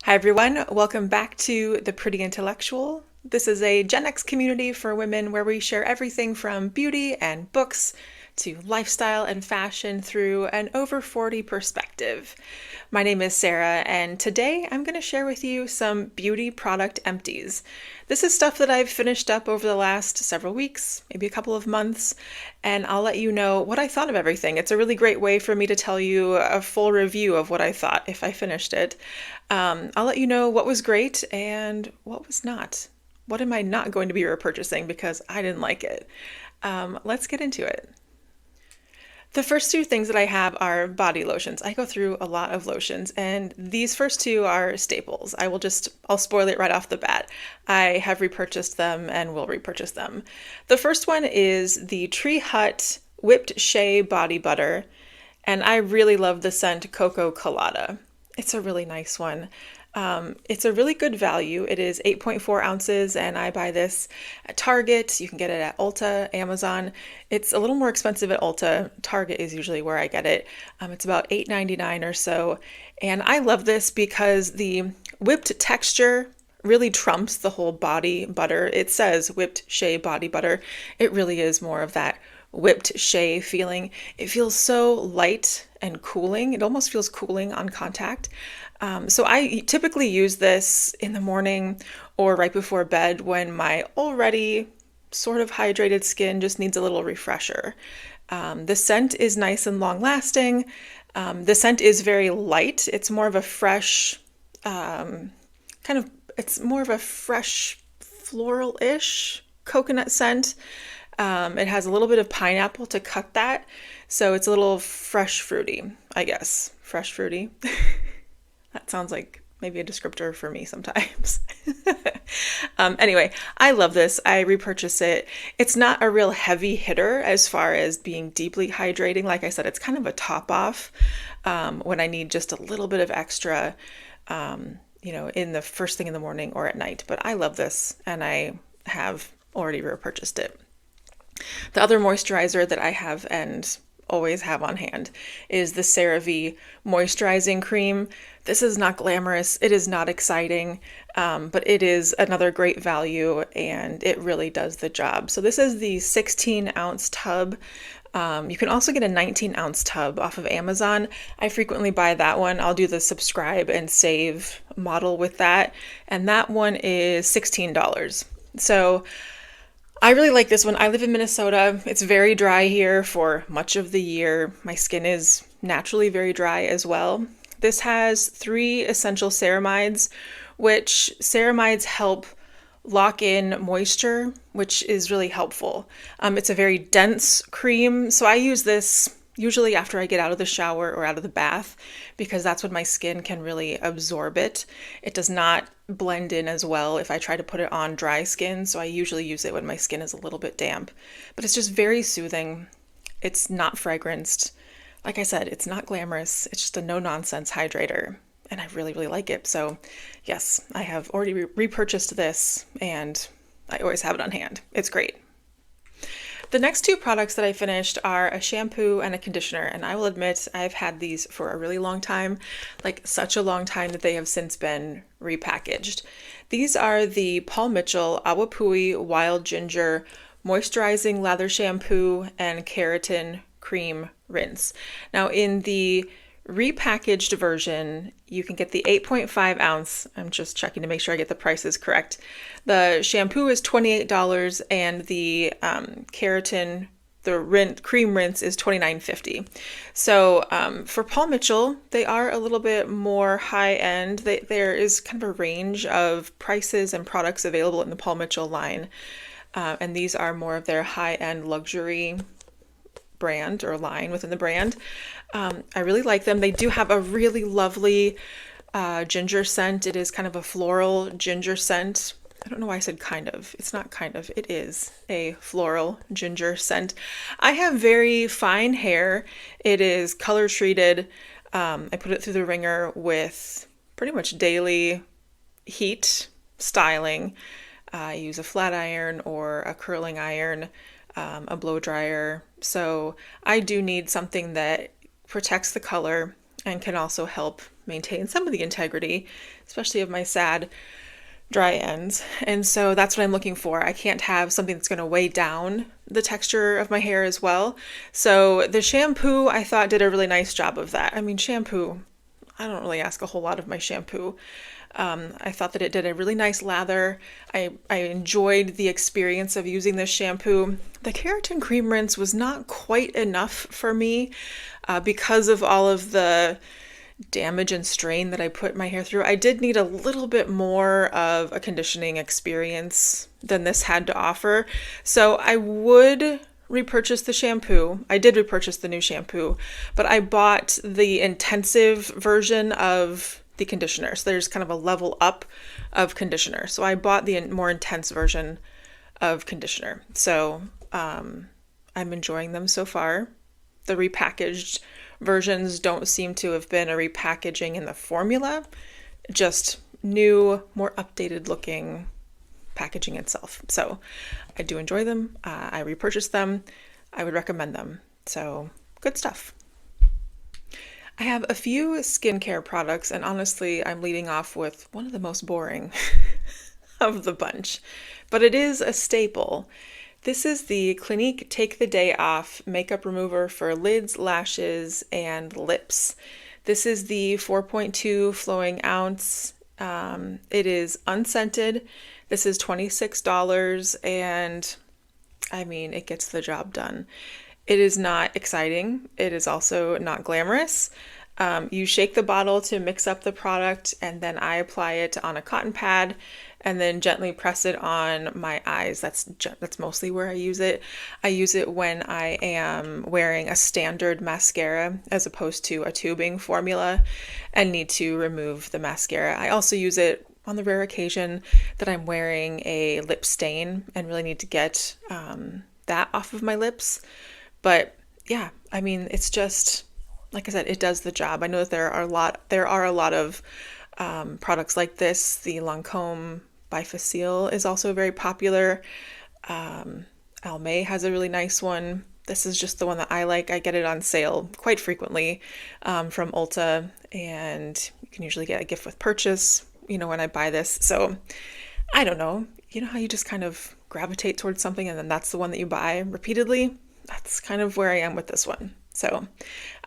Hi everyone, welcome back to The Pretty Intellectual. This is a Gen X community for women where we share everything from beauty and books to lifestyle and fashion through an over 40 perspective. My name is Sarah, and today I'm going to share with you some beauty product empties. This is stuff that I've finished up over the last several weeks, maybe a couple of months, and I'll let you know what I thought of everything. It's a really great way for me to tell you a full review of what I thought if I finished it. I'll let you know what was great and what was not. What am I not going to be repurchasing because I didn't like it? Let's get into it. The first two things that I have are body lotions. I go through a lot of lotions, and these first two are staples. I'll spoil it right off the bat. I have repurchased them and will repurchase them. The first one is the Tree Hut Whipped Shea Body Butter, and I really love the scent Coco Colada. It's a really nice one. It's a really good value. It is 8.4 ounces, and I buy this at Target. You can get it at Ulta, Amazon. It's a little more expensive at Ulta. Target is usually where I get it. It's about $8.99 or so. And I love this because the whipped texture really trumps the whole body butter. It says whipped shea body butter. It really is more of that whipped shea feeling. It feels so light and cooling. It almost feels cooling on contact. So I typically use this in the morning or right before bed when my already sort of hydrated skin just needs a little refresher. The scent is nice and long lasting. The scent is very light. It's more of a fresh, it's more of a fresh floral-ish coconut scent. It has a little bit of pineapple to cut that. So it's a little fresh fruity, I guess. Fresh fruity. That sounds like maybe a descriptor for me sometimes. Anyway, I love this. I repurchase it. It's not a real heavy hitter as far as being deeply hydrating. Like I said, it's kind of a top off when I need just a little bit of extra, in the first thing in the morning or at night. But I love this, and I have already repurchased it. The other moisturizer that I have and always have on hand is the CeraVe moisturizing cream. This is not glamorous, it is not exciting, but it is another great value, and it really does the job. So this is the 16-ounce tub. You can also get a 19-ounce tub off of Amazon. I frequently buy that one. I'll do the subscribe and save model with that, and that one is $16. So I really like this one. I live in Minnesota. It's very dry here for much of the year. My skin is naturally very dry as well. This has 3 essential ceramides, which ceramides help lock in moisture, which is really helpful. It's a very dense cream, so I use this usually after I get out of the shower or out of the bath, because that's when my skin can really absorb it. It does not blend in as well if I try to put it on dry skin, so I usually use it when my skin is a little bit damp. But it's just very soothing. It's not fragranced. Like I said, it's not glamorous. It's just a no-nonsense hydrator, and I really, really like it. So yes, I have already repurchased this, and I always have it on hand. It's great. The next two products that I finished are a shampoo and a conditioner, and I will admit I've had these for a really long time, like such a long time that they have since been repackaged. These are the Paul Mitchell Awapui Wild Ginger Moisturizing Lather Shampoo and Keratin Cream Rinse. Now in the repackaged version, you can get the 8.5 ounce. I'm just checking to make sure I get the prices correct. The shampoo is $28, and the keratin, cream rinse is $29.50. So for Paul Mitchell, they are a little bit more high end. There is kind of a range of prices and products available in the Paul Mitchell line, and these are more of their high end luxury brand or line within the brand. I really like them. They do have a really lovely ginger scent. It is kind of a floral ginger scent. I don't know why I said kind of. It's not kind of. It is a floral ginger scent. I have very fine hair. It is color treated. I put it through the ringer with pretty much daily heat styling. I use a flat iron or a curling iron, a blow dryer. So I do need something that protects the color and can also help maintain some of the integrity, especially of my sad dry ends. And so that's what I'm looking for. I can't have something that's going to weigh down the texture of my hair as well. So the shampoo, I thought, did a really nice job of that. I mean, shampoo, I don't really ask a whole lot of my shampoo. I thought that it did a really nice lather. I enjoyed the experience of using this shampoo. The keratin cream rinse was not quite enough for me because of all of the damage and strain that I put my hair through. I did need a little bit more of a conditioning experience than this had to offer. So I would repurchase the shampoo. I did repurchase the new shampoo, but I bought the intensive version of the conditioner. So there's kind of a level up of conditioner. So I bought the more intense version of conditioner. So I'm enjoying them so far. The repackaged versions don't seem to have been a repackaging in the formula, just new, more updated looking packaging itself. So I do enjoy them. I repurchased them. I would recommend them. So good stuff. I have a few skincare products, and honestly, I'm leading off with one of the most boring of the bunch, but it is a staple. This is the Clinique Take the Day Off Makeup Remover for lids, lashes, and lips. This is the 4.2 flowing ounce. It is unscented. This is $26, and I mean, it gets the job done. It is not exciting. It is also not glamorous. You shake the bottle to mix up the product, and then I apply it on a cotton pad and then gently press it on my eyes. That's mostly where I use it. I use it when I am wearing a standard mascara as opposed to a tubing formula and need to remove the mascara. I also use it on the rare occasion that I'm wearing a lip stain and really need to get that off of my lips. But yeah, I mean, it's just, like I said, it does the job. I know that there are a lot of products like this. The Lancome Bifacile is also very popular. Almay has a really nice one. This is just the one that I like. I get it on sale quite frequently from Ulta, and you can usually get a gift with purchase, when I buy this. So I don't know. You know how you just kind of gravitate towards something and then that's the one that you buy repeatedly? That's kind of where I am with this one. So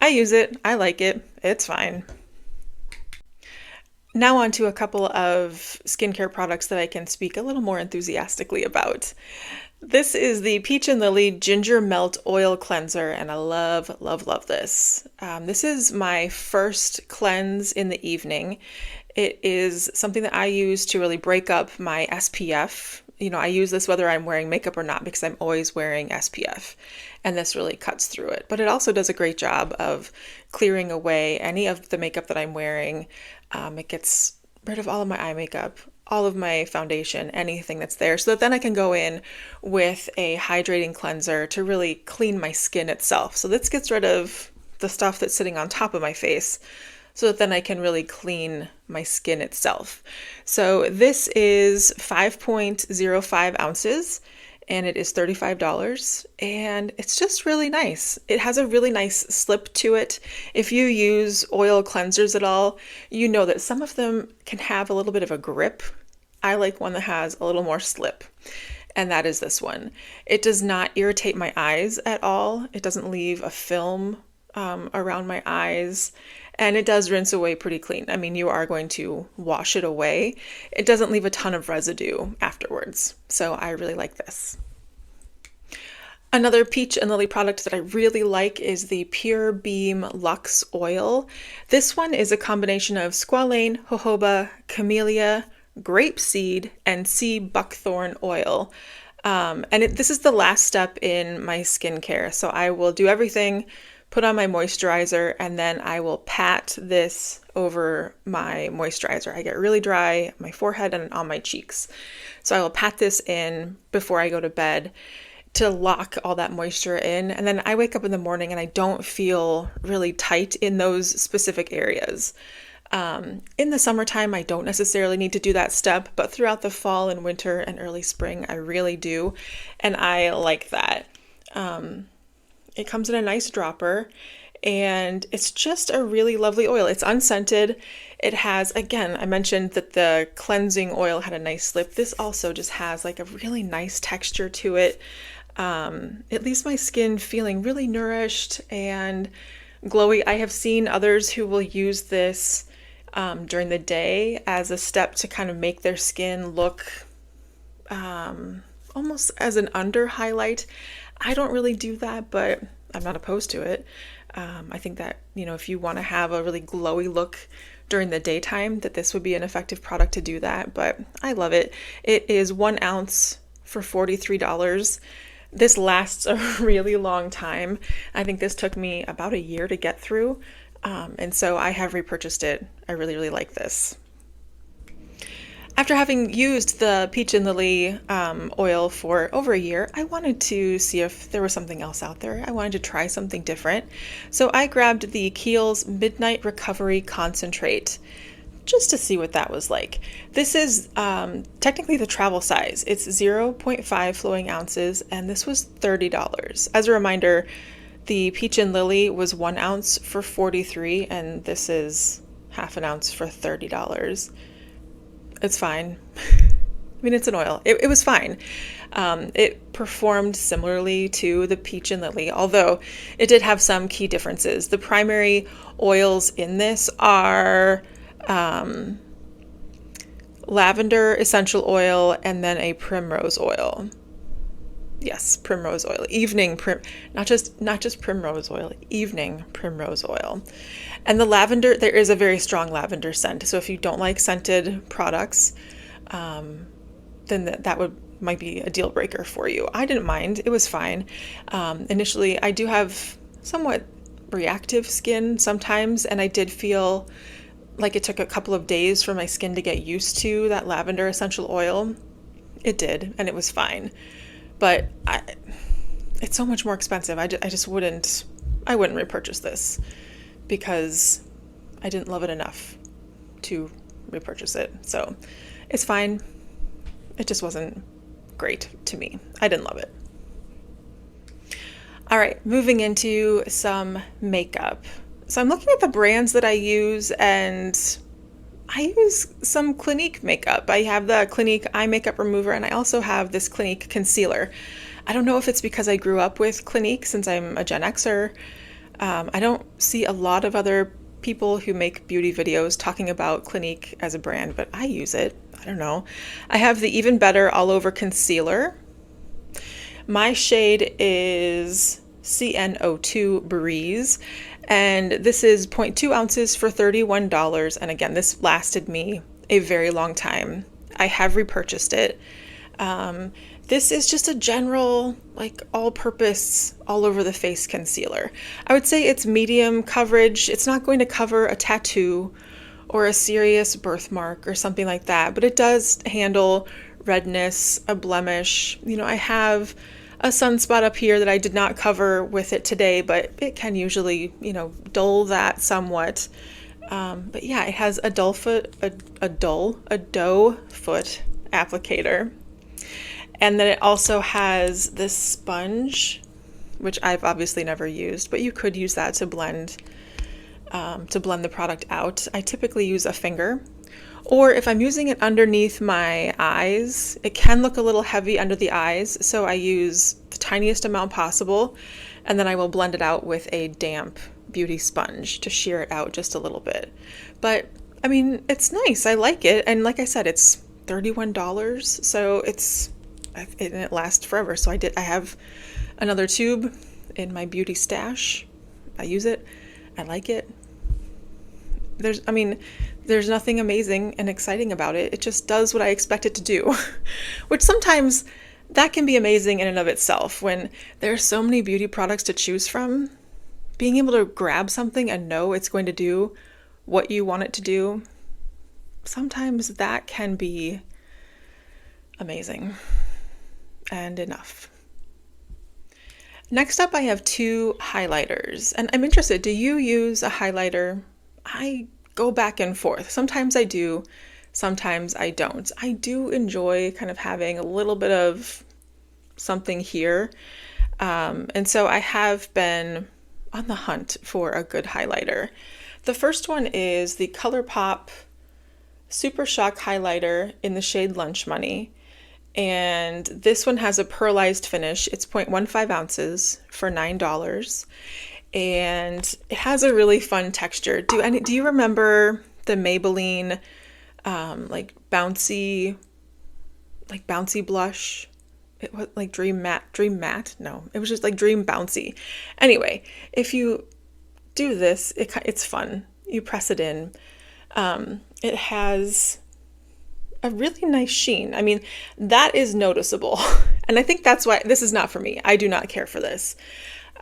I use it. I like it. It's fine. Now on to a couple of skincare products that I can speak a little more enthusiastically about. This is the Peach and Lily Ginger Melt Oil Cleanser, and I love, love, love this. This is my first cleanse in the evening. It is something that I use to really break up my SPF. I use this whether I'm wearing makeup or not because I'm always wearing SPF, and this really cuts through it. But it also does a great job of clearing away any of the makeup that I'm wearing. It gets rid of all of my eye makeup, all of my foundation, anything that's there, so that then I can go in with a hydrating cleanser to really clean my skin itself. So this gets rid of the stuff that's sitting on top of my face, so that then I can really clean my skin itself. So this is 5.05 ounces, and it is $35, and it's just really nice. It has a really nice slip to it. If you use oil cleansers at all, you know that some of them can have a little bit of a grip. I like one that has a little more slip, and that is this one. It does not irritate my eyes at all. It doesn't leave a film around my eyes, and it does rinse away pretty clean. I mean, you are going to wash it away. It doesn't leave a ton of residue afterwards, so I really like this. Another Peach and Lily product that I really like is the Pure Beam Luxe Oil. This one is a combination of squalane, jojoba, camellia, grapeseed, and sea buckthorn oil. This is the last step in my skincare. So I will do everything, put on my moisturizer, and then I will pat this over my moisturizer. I get really dry, my forehead and on my cheeks. So I will pat this in before I go to bed to lock all that moisture in. And then I wake up in the morning and I don't feel really tight in those specific areas. In the summertime, I don't necessarily need to do that step, but throughout the fall and winter and early spring, I really do. And I like that. It comes in a nice dropper, And it's just a really lovely oil. It's unscented. It has, again, I mentioned that the cleansing oil had a nice slip. This also just has like a really nice texture to it. It leaves my skin feeling really nourished and glowy. I have seen others who will use this during the day as a step to kind of make their skin look almost as an under highlight. I don't really do that, but I'm not opposed to it. I think that, if you want to have a really glowy look during the daytime, that this would be an effective product to do that. But I love it. It is 1 ounce for $43. This lasts a really long time. I think this took me about a year to get through. And so I have repurchased it. I really, really like this. After having used the Peach and Lily oil for over a year, I wanted to see if there was something else out there. I wanted to try something different. So I grabbed the Kiehl's Midnight Recovery Concentrate just to see what that was like. This is technically the travel size. It's 0.5 flowing ounces, and this was $30. As a reminder, the Peach and Lily was 1 ounce for $43, and this is half an ounce for $30. It's fine. I mean, it's an oil. It was fine. It performed similarly to the Peach and Lily, although it did have some key differences. The primary oils in this are lavender essential oil and then a primrose oil. Yes, primrose oil. Not just primrose oil, evening primrose oil. And the lavender, there is a very strong lavender scent. So if you don't like scented products, then that might be a deal breaker for you. I didn't mind. It was fine. Initially, I do have somewhat reactive skin sometimes, and I did feel like it took a couple of days for my skin to get used to that lavender essential oil. It did, and it was fine. But it's so much more expensive. I wouldn't repurchase this because I didn't love it enough to repurchase it. So it's fine. It just wasn't great to me. I didn't love it. All right, moving into some makeup. So I'm looking at the brands that I use, and I use some Clinique makeup. I have the Clinique eye makeup remover, and I also have this Clinique concealer. I don't know if it's because I grew up with Clinique since I'm a Gen Xer. I don't see a lot of other people who make beauty videos talking about Clinique as a brand, but I use it. I don't know. I have the Even Better All Over Concealer. My shade is CN02 Breeze, and this is 0.2 ounces for $31. And again, this lasted me a very long time. I have repurchased it. This is just a general, like, all-purpose, all-over-the-face concealer. I would say it's medium coverage. It's not going to cover a tattoo or a serious birthmark or something like that, but it does handle redness, a blemish. I have a sunspot up here that I did not cover with it today, but it can usually, dull that somewhat. But yeah, it has a doe foot applicator. And then it also has this sponge, which I've obviously never used, but you could use that to blend the product out. I typically use a finger, or if I'm using it underneath my eyes, it can look a little heavy under the eyes, so I use the tiniest amount possible, and then I will blend it out with a damp beauty sponge to sheer it out just a little bit. But I mean, it's nice. I like it, and like I said, it's $31, so it lasts forever. So I have another tube in my beauty stash. I use it. I like it. There's nothing amazing and exciting about it. It just does what I expect it to do, which sometimes that can be amazing in and of itself. When there are so many beauty products to choose from, being able to grab something and know it's going to do what you want it to do, sometimes that can be amazing and enough. Next up, I have 2 highlighters, and I'm interested, do you use a highlighter? I go back and forth. Sometimes I do, sometimes I don't. I do enjoy kind of having a little bit of something here. And so I have been on the hunt for a good highlighter. The first one is the ColourPop Super Shock Highlighter in the shade Lunch Money. And this one has a pearlized finish. It's 0.15 ounces for $9. And it has a really fun texture. Do you remember the Maybelline bouncy blush? It was like Dream Matte? No, it was just like Dream Bouncy. Anyway, if you do this, it's fun. You press it in. It has a really nice sheen. I mean, that is noticeable. And I think that's why this is not for me. I do not care for this.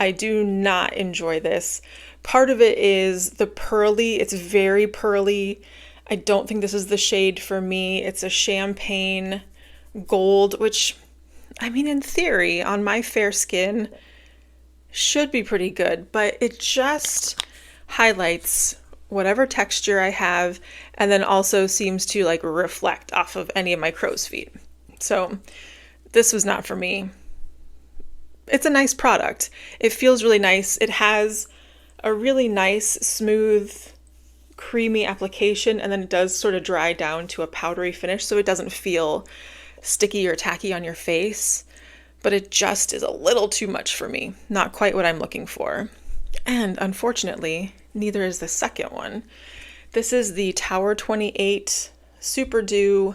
I do not enjoy this. Part of it is the pearly. It's very pearly. I don't think this is the shade for me. It's a champagne gold, which, I mean, in theory, on my fair skin, should be pretty good, but it just highlights whatever texture I have, and then also seems to like reflect off of any of my crow's feet. So this was not for me. It's a nice product. It feels really nice. It has a really nice, smooth, creamy application, and then it does sort of dry down to a powdery finish, so it doesn't feel sticky or tacky on your face, but it just is a little too much for me. Not quite what I'm looking for. And unfortunately, neither is the second one. This is the Tower 28 Super Dew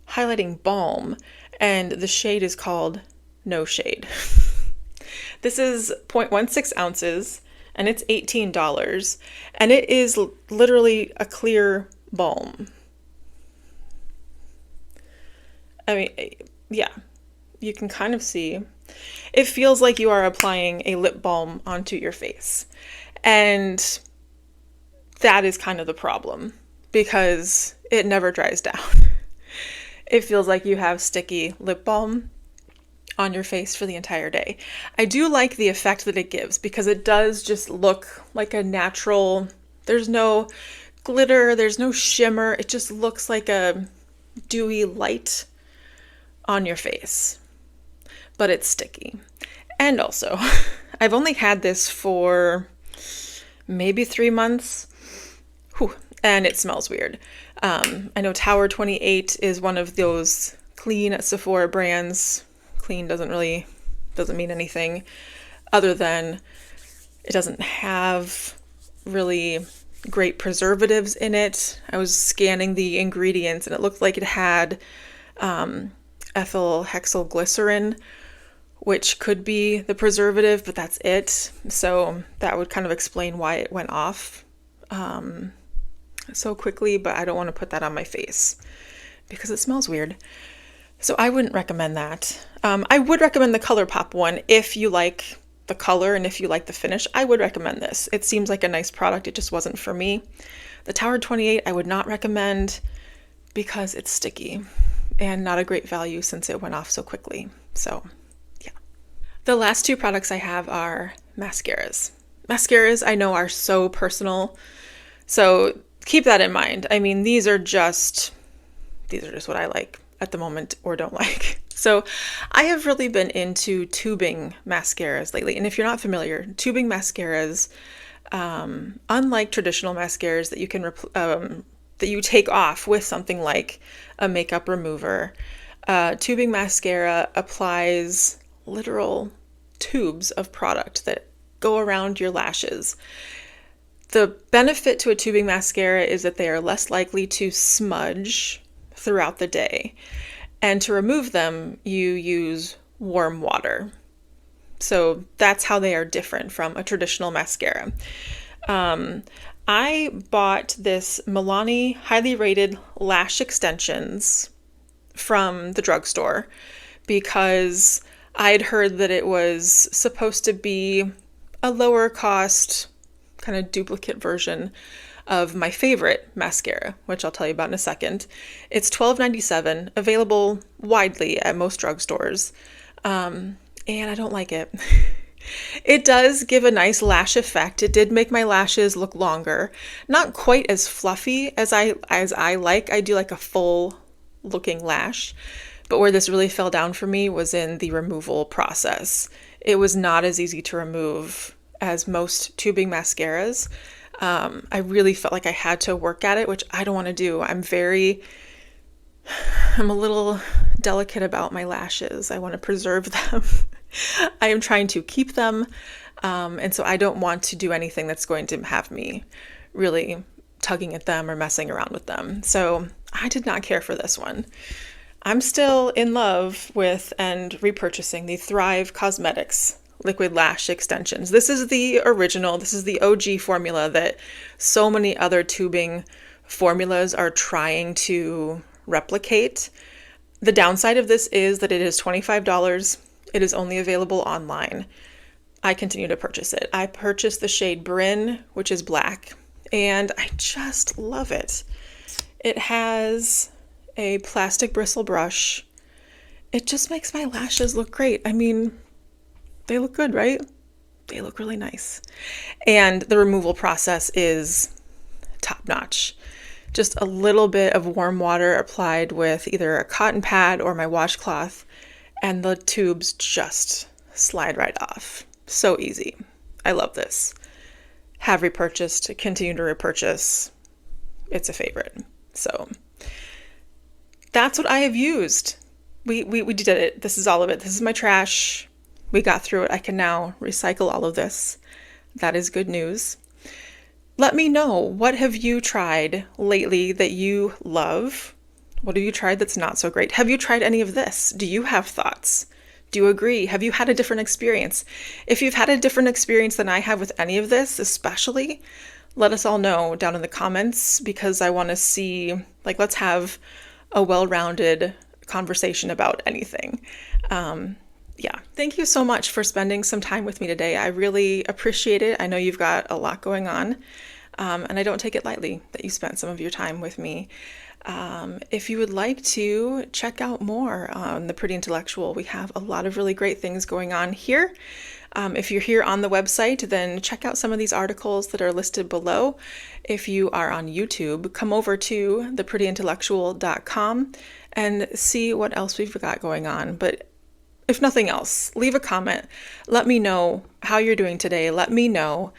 Highlighting Balm, and the shade is called No Shade. This is 0.16 ounces, and it's $18, and it is literally a clear balm. I mean, yeah, you can kind of see. It feels like you are applying a lip balm onto your face. And that is kind of the problem, because it never dries down. It feels like you have sticky lip balm on your face for the entire day. I do like the effect that it gives, because it does just look like a natural, there's no glitter, there's no shimmer. It just looks like a dewy light on your face, but it's sticky. And also, I've only had this for maybe 3 months. Whew, and it smells weird. I know Tower 28 is one of those clean at Sephora brands. Clean doesn't mean anything other than it doesn't have really great preservatives in it. I was scanning the ingredients and it looked like it had ethyl hexyl glycerin, which could be the preservative, but that's it. So that would kind of explain why it went off so quickly, but I don't want to put that on my face because it smells weird. So I wouldn't recommend that. I would recommend the ColourPop one if you like the color and if you like the finish. I would recommend this. It seems like a nice product. It just wasn't for me. The Tower 28 I would not recommend because it's sticky and not a great value since it went off so quickly. So yeah. The last two products I have are mascaras. Mascaras I know are so personal, so keep that in mind. I mean, these are just what I like at the moment or don't like. So I have really been into tubing mascaras lately. And if you're not familiar, tubing mascaras, unlike traditional mascaras that you can that you take off with something like a makeup remover, tubing mascara applies literal tubes of product that go around your lashes. The benefit to a tubing mascara is that they are less likely to smudge throughout the day. And to remove them, you use warm water. So that's how they are different from a traditional mascara. I bought this Milani highly rated lash extensions from the drugstore because I'd heard that it was supposed to be a lower cost kind of duplicate version of my favorite mascara, which I'll tell you about in a second. It's $12.97, available widely at most drugstores, and I don't like it. It does give a nice lash effect. It did make my lashes look longer. Not quite as fluffy as I like. I do like a full looking lash. But where this really fell down for me was in the removal process. it was not as easy to remove as most tubing mascaras. I really felt like I had to work at it, which I don't want to do. I'm a little delicate about my lashes. I want to preserve them. I am trying to keep them. And so I don't want to do anything that's going to have me really tugging at them or messing around with them. So I did not care for this one. I'm still in love with and repurchasing the Thrive Cosmetics liquid lash extensions. This is the original, this is the OG formula that so many other tubing formulas are trying to replicate. The downside of this is that it is $25. It is only available online. I continue to purchase it. I purchased the shade Bryn, which is black, and I just love it. It has a plastic bristle brush. It just makes my lashes look great. I mean, they look good, right? They look really nice. And the removal process is top notch. Just a little bit of warm water applied with either a cotton pad or my washcloth, and the tubes just slide right off. So easy. I love this. Have repurchased, continue to repurchase. It's a favorite. So that's what I have used. We did it. This is all of it. This is my trash. We got through it. I can now recycle all of this. That is good news. Let me know, what have you tried lately that you love? What have you tried that's not so great? Have you tried any of this? Do you have thoughts? Do you agree? Have you had a different experience? If you've had a different experience than I have with any of this, especially, let us all know down in the comments, because I want to see, let's have a well-rounded conversation about anything. Yeah, thank you so much for spending some time with me today. I really appreciate it. I know you've got a lot going on, and I don't take it lightly that you spent some of your time with me. If you would like to check out more on The Pretty Intellectual, we have a lot of really great things going on here. If you're here on the website, then check out some of these articles that are listed below. If you are on YouTube, come over to thepretyintellectual.com and see what else we've got going on. But if nothing else, leave a comment. Let me know how you're doing today. Let me know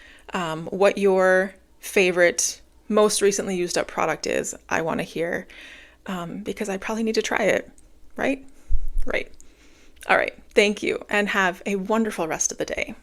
what your favorite, most recently used up product is. I want to hear, because I probably need to try it, right? Right. All right. Thank you, and have a wonderful rest of the day.